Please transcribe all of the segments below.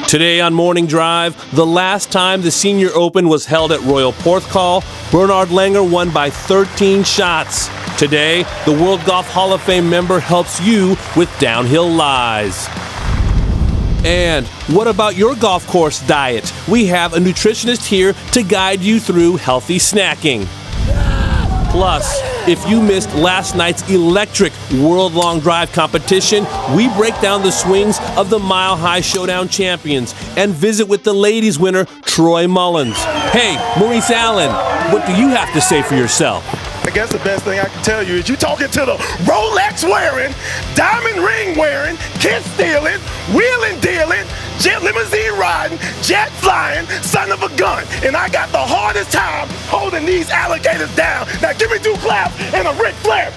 Today on Morning Drive, the last time the Senior Open was held at Royal Porthcawl, Bernard Langer won by 13 shots. Today, the World Golf Hall of Fame member helps you with downhill lies. And what about your golf course diet? We have a nutritionist here to guide you through healthy snacking. Plus, if you missed last night's electric World Long Drive competition, we break down the swings of the Mile High Showdown champions and visit with the ladies winner, Troy Mullins. Hey, Maurice Allen, what do you have to say for yourself? I guess the best thing I can tell you is you talking to the Rolex wearing, diamond ring wearing, kid stealing, wheeling dealing, jet limousine riding, jet flying, son of a gun. And I got the hardest time holding these alligators down. Now give me 2 claps and a Ric Flair.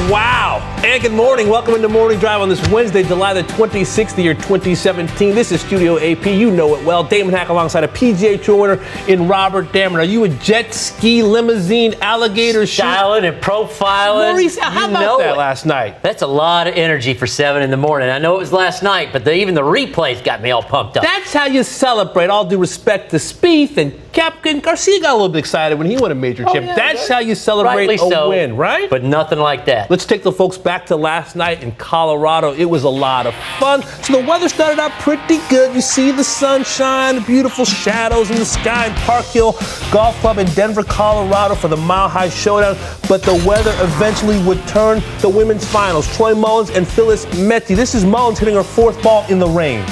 Wow! And good morning. Welcome into Morning Drive on this Wednesday, July the 26th, the year 2017. This is Studio AP. You know it well. Damon Hack alongside a PGA Tour winner in Robert Damon. Are you a jet ski, limousine, alligator styling and profiling? Maurice, how about that last night? That's a lot of energy for 7 in the morning. I know it was last night, but even the replays got me all pumped up. That's how you celebrate. All due respect to Spieth, and Captain Garcia got a little bit excited when he won a major chip. Yeah, That's how you celebrate a win, right? But nothing like that. Let's take the folks back to last night in Colorado. It was a lot of fun. So the weather started out pretty good. You see the sunshine, the beautiful shadows in the sky in Park Hill Golf Club in Denver, Colorado for the Mile High Showdown. But the weather eventually would turn the women's finals. Troy Mullins and Phyllis Metty. This is Mullins hitting her 4th ball in the rain.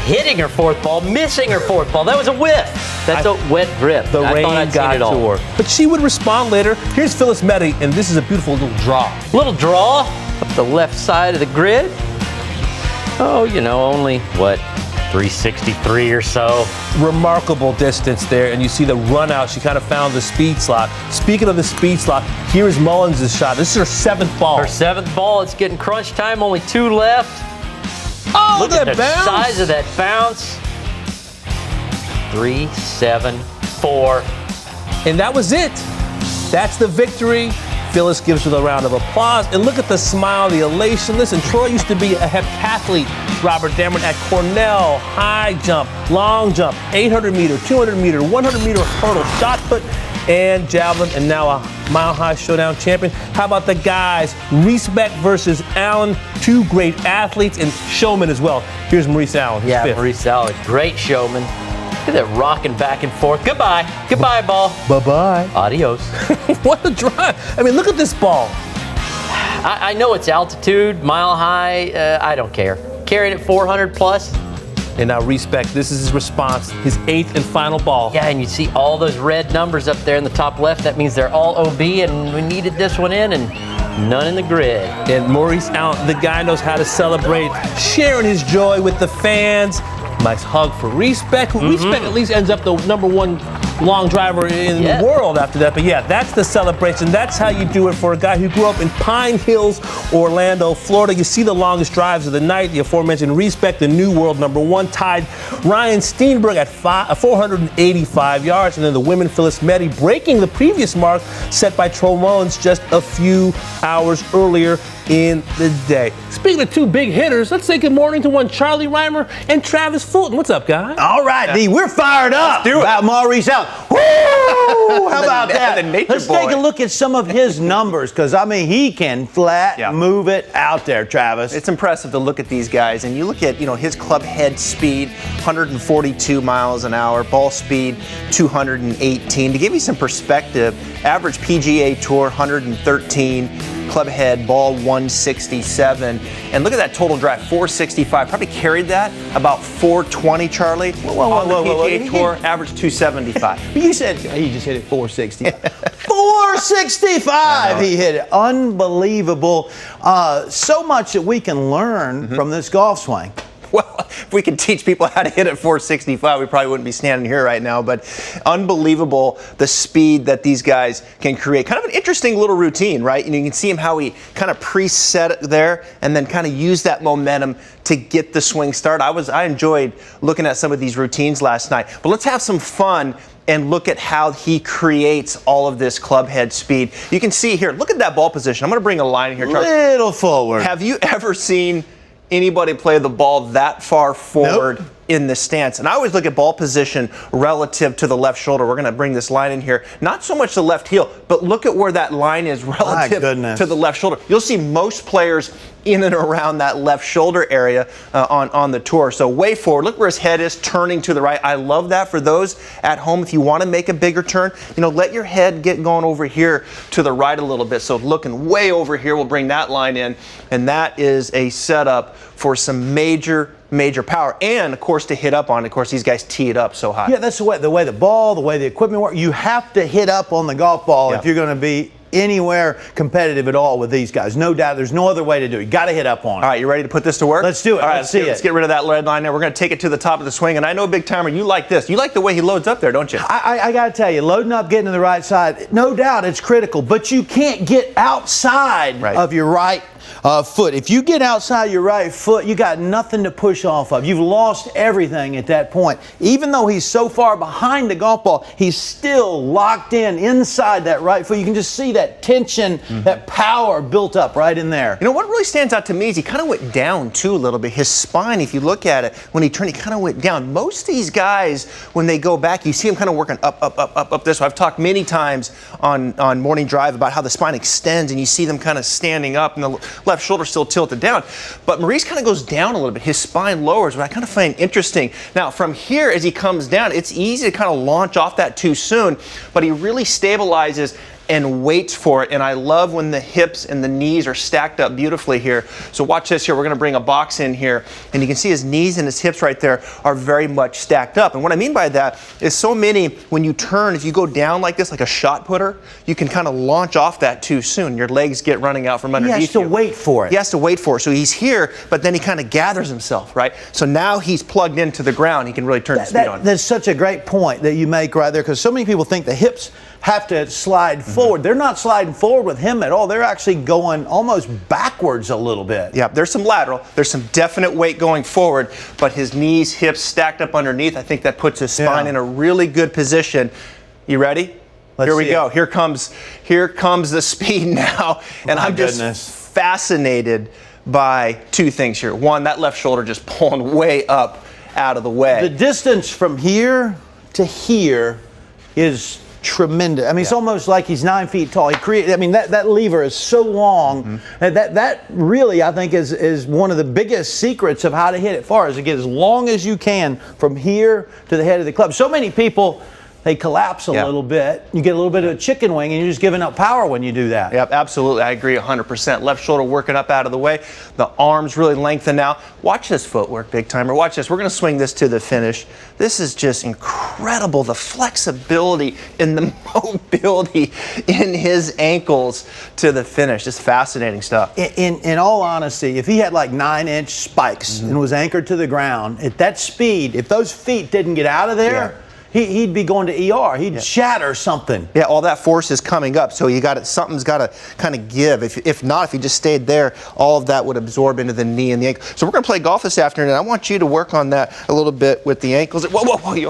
Hitting her 4th ball, missing her 4th ball. That was a whiff. That's a wet grip. The rain got to her. But she would respond later. Here's Phyllis Metty, and this is a beautiful little draw. Little draw up the left side of the grid. Oh, you know, only, 363 or so. Remarkable distance there, and you see the run out. She kind of found the speed slot. Speaking of the speed slot, here is Mullins' shot. This is her 7th ball. Her 7th ball. It's getting crunch time. Only 2 left. Oh, look at the size of that bounce. 3, 7, 4. And that was it. That's the victory. Phyllis gives her the round of applause. And look at the smile, the elation. Listen, Troy used to be a heptathlete. Robert Damon at Cornell, high jump, long jump, 800 meter, 200 meter, 100 meter hurdle, shot put, and javelin, and now a Mile High Showdown champion. How about the guys? Reese Beck versus Allen, 2 great athletes and showmen as well. Here's Maurice Allen. Yeah, 5th. Maurice Allen, great showman. Look at that rocking back and forth. Goodbye. Goodbye, ball. Bye-bye. Adios. What a drive. I mean, look at this ball. I know it's altitude, mile high. I don't care. Carried it 400 plus. And now Reese Beck, this is his response, his 8th and final ball. Yeah, and you see all those red numbers up there in the top left. That means they're all OB, and we needed this one in, and none in the grid. And Maurice Allen, the guy knows how to celebrate, sharing his joy with the fans. Nice hug for Reese Beck, who Reese Beck at least ends up the #1 long driver in the world after that. But yeah, that's the celebration. That's how you do it for a guy who grew up in Pine Hills, Orlando, Florida. You see the longest drives of the night. The aforementioned Reese Beck, the new world #1, tied Ryan Steenberg at 485 yards. And then the women, Phyllis Metty, breaking the previous mark set by Troy Mullins just a few hours earlier in the day. Speaking of 2 big hitters, let's say good morning to one Charlie Reimer and Travis Fulton. What's up, guys? All right, D, we're fired up about Maurice Allen. Woo! How about that? Let's take a look at some of his numbers, because, I mean, he can flat move it out there, Travis. It's impressive to look at these guys, and you look at, his club head speed, 142 miles an hour, ball speed, 218. To give you some perspective, average PGA Tour, 113. Club head, ball 167, and look at that total drive, 465. Probably carried that about 420, Charlie. On the PGA Tour, average 275. You said he just hit it 460. 465, he hit it. Unbelievable. So much that we can learn from this golf swing. well, if we could teach people how to hit at 465, we probably wouldn't be standing here right now. But unbelievable the speed that these guys can create. Kind of an interesting little routine, right? And you can see him how he kind of preset it there and then kind of use that momentum to get the swing started. I enjoyed looking at some of these routines last night. But let's have some fun and look at how he creates all of this club head speed. You can see here, look at that ball position. I'm going to bring a line in here, Charles. Little forward. Have you ever seen anybody play the ball that far forward in the stance? And I always look at ball position relative to the left shoulder. We're going to bring this line in here. Not so much the left heel, but look at where that line is relative to the left shoulder. You'll see most players in and around that left shoulder area on the tour. So way forward. Look where his head is turning to the right. I love that for those at home. If you want to make a bigger turn, let your head get going over here to the right a little bit. So looking way over here, we'll bring that line in. And that is a setup for some major power, and of course to hit up on. Of course, these guys tee it up so high. Yeah, that's the way the ball, the way the equipment works. You have to hit up on the golf ball if you're going to be anywhere competitive at all with these guys. No doubt. There's no other way to do it. You got to hit up on it. All right, you ready to put this to work? Let's do it. All right, let's get rid of that red line there. We're going to take it to the top of the swing. And I know, Big Timer, you like this. You like the way he loads up there, don't you? I got to tell you, loading up, getting to the right side, no doubt it's critical, but you can't get outside of your right foot. If you get outside your right foot, you got nothing to push off of. You've lost everything at that point. Even though he's so far behind the golf ball, he's still locked in inside that right foot. You can just see that tension, that power built up right in there. What really stands out to me is he kind of went down too a little bit. His spine, if you look at it, when he turned, he kind of went down. Most of these guys, when they go back, you see him kind of working up this way. I've talked many times on Morning Drive about how the spine extends and you see them kind of standing up and the left shoulder still tilted down. But Maurice kind of goes down a little bit. His spine lowers, which I kind of find interesting. Now, from here, as he comes down, it's easy to kind of launch off that too soon, but he really stabilizes and waits for it. And I love when the hips and the knees are stacked up beautifully here. So watch this here. We're going to bring a box in here, and you can see his knees and his hips right there are very much stacked up. And what I mean by that is so many, when you turn, if you go down like this, like a shot putter, you can kind of launch off that too soon. Your legs get running out from underneath you. He has to wait for it. He has to wait for it. So he's here, but then he kind of gathers himself, right? So now he's plugged into the ground. He can really turn the speed on. That's such a great point that you make right there, because so many people think the hips have to slide forward. They're not sliding forward with him at all. They're actually going almost backwards a little bit. Yeah, there's some lateral. There's some definite weight going forward, but his knees, hips stacked up underneath. I think that puts his spine in a really good position. You ready? Here we go. Here comes the speed now. And I'm just fascinated by two things here. One, that left shoulder just pulling way up out of the way. The distance from here to here is tremendous. I mean, it's almost like he's 9 feet tall. That lever is so long. That really, I think, is one of the biggest secrets of how to hit it far, is to get as long as you can from here to the head of the club. So many people, they collapse a little bit. You get a little bit of a chicken wing, and you're just giving up power when you do that. Yep, absolutely. I agree 100%. Left shoulder working up out of the way. The arms really lengthened now. Watch this footwork, Big Timer. Watch this. We're going to swing this to the finish. This is just incredible. The flexibility and the mobility in his ankles to the finish. Just fascinating stuff. In all honesty, if he had like 9-inch spikes and was anchored to the ground, at that speed, if those feet didn't get out of there, he'd be going to ER. He'd shatter something. Yeah, all that force is coming up, so something's got to kind of give. If not, if he just stayed there, all of that would absorb into the knee and the ankle. So we're going to play golf this afternoon, and I want you to work on that a little bit with the ankles. Whoa.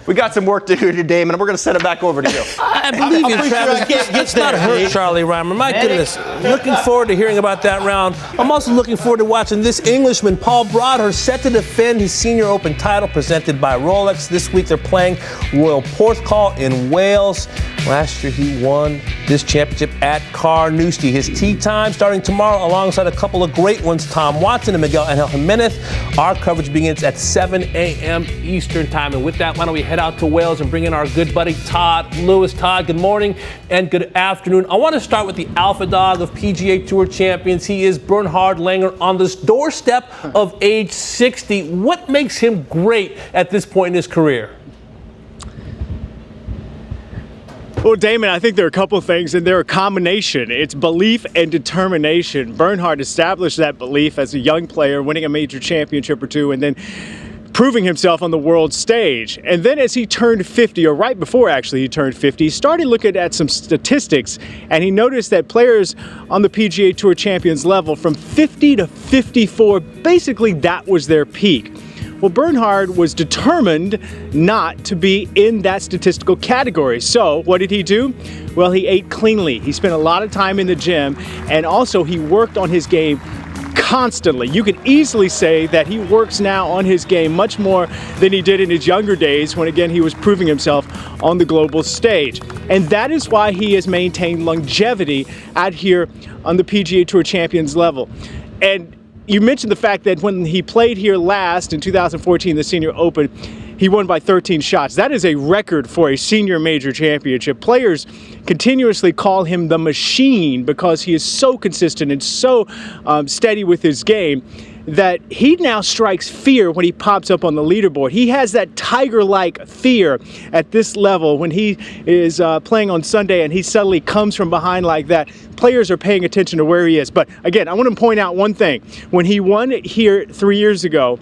We got some work to do today, man. We're going to send it back over to you. I believe you, Travis. It's not hurt, Charlie Reimer. My goodness. Looking forward to hearing about that round. I'm also looking forward to watching this Englishman, Paul Broadhurst, set to defend his Senior Open title presented by Rolex. This week they're playing Royal Porthcawl in Wales. Last year he won this championship at Carnoustie. His tee time starting tomorrow alongside a couple of great ones, Tom Watson and Miguel Angel Jimenez. Our coverage begins at 7 a.m. Eastern time. And with that, why don't we head out to Wales and bring in our good buddy Todd Lewis. Todd, good morning and good afternoon. I want to start with the alpha dog of PGA Tour champions. He is Bernhard Langer on this doorstep of age 60. What makes him great at this point in his career? Well, Damon, I think there are a couple of things, and they're a combination. It's belief and determination. Bernhard established that belief as a young player, winning a major championship or two, and then proving himself on the world stage. And then as he turned 50, or right before actually he turned 50, he started looking at some statistics, and he noticed that players on the PGA Tour Champions level from 50 to 54, basically that was their peak. Well, Bernhard was determined not to be in that statistical category. So what did he do? Well, he ate cleanly. He spent a lot of time in the gym, and also he worked on his game constantly. You could easily say that he works now on his game much more than he did in his younger days when, again, he was proving himself on the global stage. And that is why he has maintained longevity out here on the PGA Tour Champions level. And you mentioned the fact that when he played here last in 2014, the Senior Open, he won by 13 shots. That is a record for a senior major championship. Players continuously call him the machine because he is so consistent and so steady with his game that he now strikes fear when he pops up on the leaderboard. He has that tiger-like fear at this level when he is playing on Sunday and he suddenly comes from behind like that. Players are paying attention to where he is. But again, I want to point out one thing. When he won here 3 years ago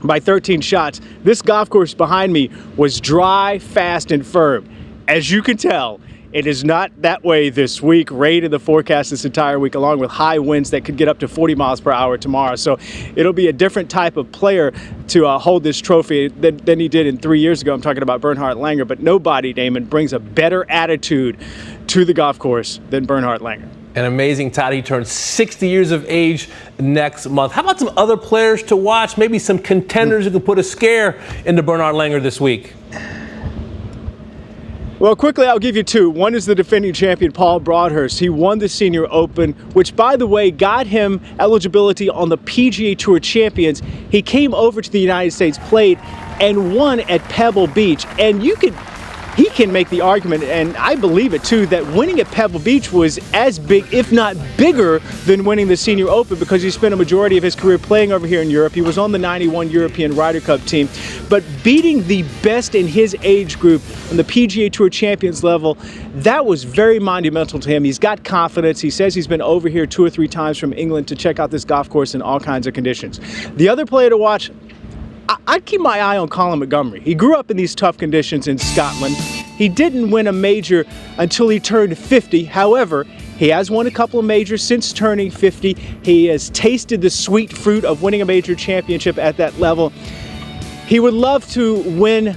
by 13 shots, this golf course behind me was dry, fast, and firm. As you can tell, it is not that way this week. Rain in the forecast this entire week, along with high winds that could get up to 40 miles per hour tomorrow. So it'll be a different type of player to hold this trophy than he did in 3 years ago. I'm talking about Bernhard Langer, but nobody, Damon, brings a better attitude to the golf course than Bernhard Langer. An amazing Todd. He turns 60 years of age next month. How about some other players to watch? Maybe some contenders who can put a scare into Bernhard Langer this week. Well, quickly, I'll give you two. One is the defending champion, Paul Broadhurst. He won the Senior Open, which, by the way, got him eligibility on the PGA Tour Champions. He came over to the United States, played, and won at Pebble Beach. And he can make the argument, and I believe it too, that winning at Pebble Beach was as big, if not bigger, than winning the Senior Open, because he spent a majority of his career playing over here in Europe. He was on the '91 European Ryder Cup team. But beating the best in his age group on the PGA Tour Champions level, that was very monumental to him. He's got confidence. He says he's been over here 2 or 3 times from England to check out this golf course in all kinds of conditions. The other player to watch, I'd keep my eye on Colin Montgomery. He grew up in these tough conditions in Scotland. He didn't win a major until he turned 50. However, he has won a couple of majors since turning 50. He has tasted the sweet fruit of winning a major championship at that level. He would love to win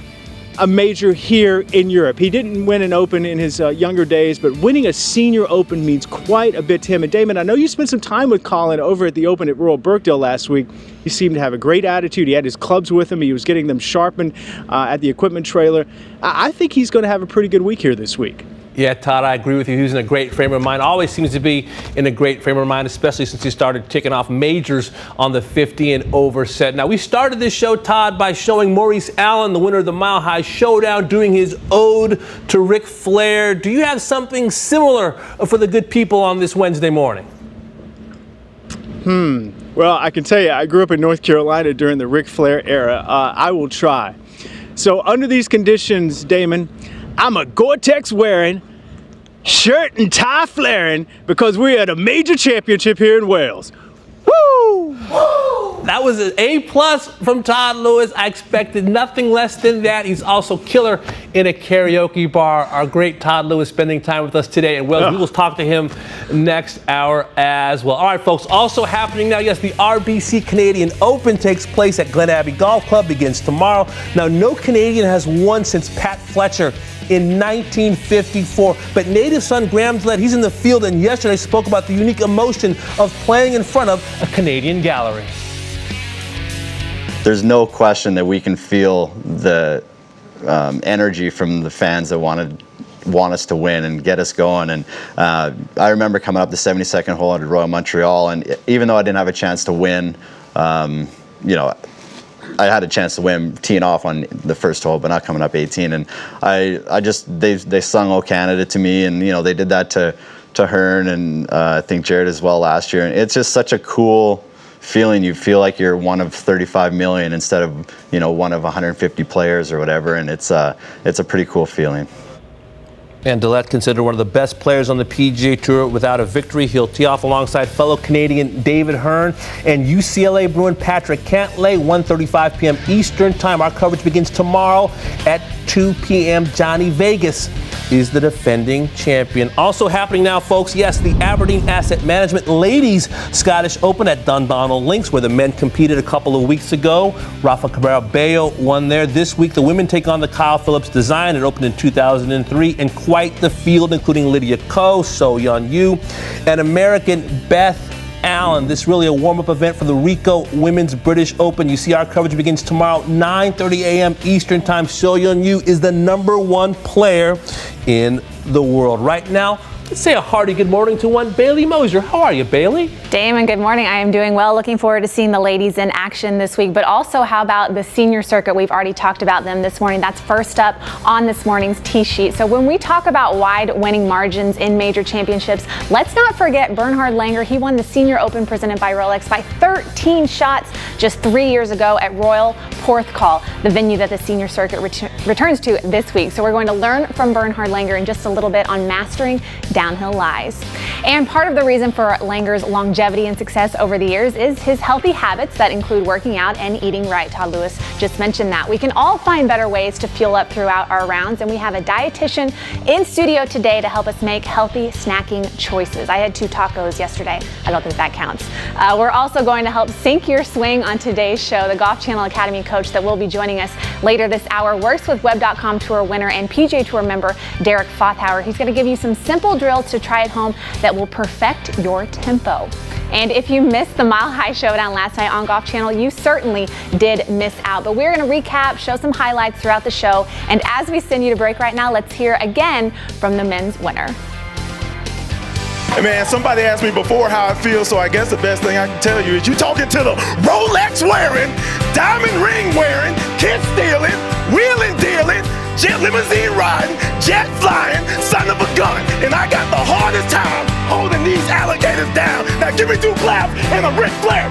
a major here in Europe. He didn't win an Open in his younger days, but winning a Senior Open means quite a bit to him. And Damon, I know you spent some time with Colin over at the Open at Royal Birkdale last week. He seemed to have a great attitude. He had his clubs with him. He was getting them sharpened at the equipment trailer. I think he's going to have a pretty good week here this week. Yeah, Todd, I agree with you. He was in a great frame of mind. Always seems to be in a great frame of mind, especially since he started ticking off majors on the 50 and over set. Now, we started this show, Todd, by showing Maurice Allen, the winner of the Mile High Showdown, doing his ode to Ric Flair. Do you have something similar for the good people on this Wednesday morning? Well, I can tell you, I grew up in North Carolina during the Ric Flair era. I will try. So under these conditions, Damon, I'm a Gore-Tex wearing, shirt and tie flaring, because we're at a major championship here in Wales. Woo! That was an A+ from Todd Lewis. I expected nothing less than that. He's also killer in a karaoke bar. Our great Todd Lewis spending time with us today in Wales. We will talk to him next hour as well. All right, folks, also happening now, yes, the RBC Canadian Open takes place at Glen Abbey Golf Club, begins tomorrow. Now, no Canadian has won since Pat Fletcher in 1954. But native son Graham Gillette, he's in the field, and yesterday spoke about the unique emotion of playing in front of a Canadian gallery. There's no question that we can feel the energy from the fans that want us to win and get us going. And I remember coming up the 72nd hole at Royal Montreal, and even though I didn't have a chance to win, you know, I had a chance to win teeing off on the first hole, but not coming up 18. And they sung "Oh Canada" to me, and you know they did that to Hearn and I think Jared as well last year. And it's just such a cool feeling. You feel like you're one of 35 million instead of, you know, one of 150 players or whatever, and it's a pretty cool feeling. And Dillette, considered one of the best players on the PGA Tour without a victory. He'll tee off alongside fellow Canadian David Hearn and UCLA Bruin Patrick Cantlay, 1:35 p.m. Eastern Time. Our coverage begins tomorrow at 2 p.m. Johnny Vegas is the defending champion. Also happening now, folks, yes, the Aberdeen Asset Management Ladies Scottish Open at Dundonald Links, where the men competed a couple of weeks ago. Rafa Cabrera-Bello won there. This week, the women take on the Kyle Phillips Design. It opened in 2003, and quite the field, including Lydia Ko, So Yeon Yu, and American Beth Allen. This is really a warm-up event for the Rico Women's British Open. You see, our coverage begins tomorrow, 9:30 a.m. Eastern Time. So Yeon Yu is the #1 player in the world right now. Let's say a hearty good morning to one Bailey Mosier. How are you, Bailey? Damon, good morning. I am doing well. Looking forward to seeing the ladies in action this week. But also, how about the senior circuit? We've already talked about them this morning. That's first up on this morning's tee sheet. So when we talk about wide winning margins in major championships, let's not forget Bernhard Langer. He won the Senior Open presented by Rolex by 13 shots just 3 years ago at Royal Porthcawl, the venue that the senior circuit returns to this week. So we're going to learn from Bernhard Langer in just a little bit on mastering downhill lies. And part of the reason for Langer's longevity and success over the years is his healthy habits that include working out and eating right. Todd Lewis just mentioned that. We can all find better ways to fuel up throughout our rounds, and we have a dietitian in studio today to help us make healthy snacking choices. I had 2 tacos yesterday. I don't think that counts. We're also going to help sink your swing on today's show. The Golf Channel Academy coach that will be joining us later this hour works with Web.com Tour winner and PGA Tour member Derek Fothauer. He's going to give you some simple drills to try at home that will perfect your tempo. And if you missed the Mile High Showdown last night on Golf Channel, you certainly did miss out. But we're going to recap, show some highlights throughout the show. And as we send you to break right now, let's hear again from the men's winner. Hey man, somebody asked me before how I feel, so I guess the best thing I can tell you is you talking to the Rolex wearing, diamond ring wearing, kid stealing, wheeling dealing, jet limousine riding, jet flying, son of a gun. And I got the hardest time holding these alligators down. Now give me 2 claps and a Ric Flair.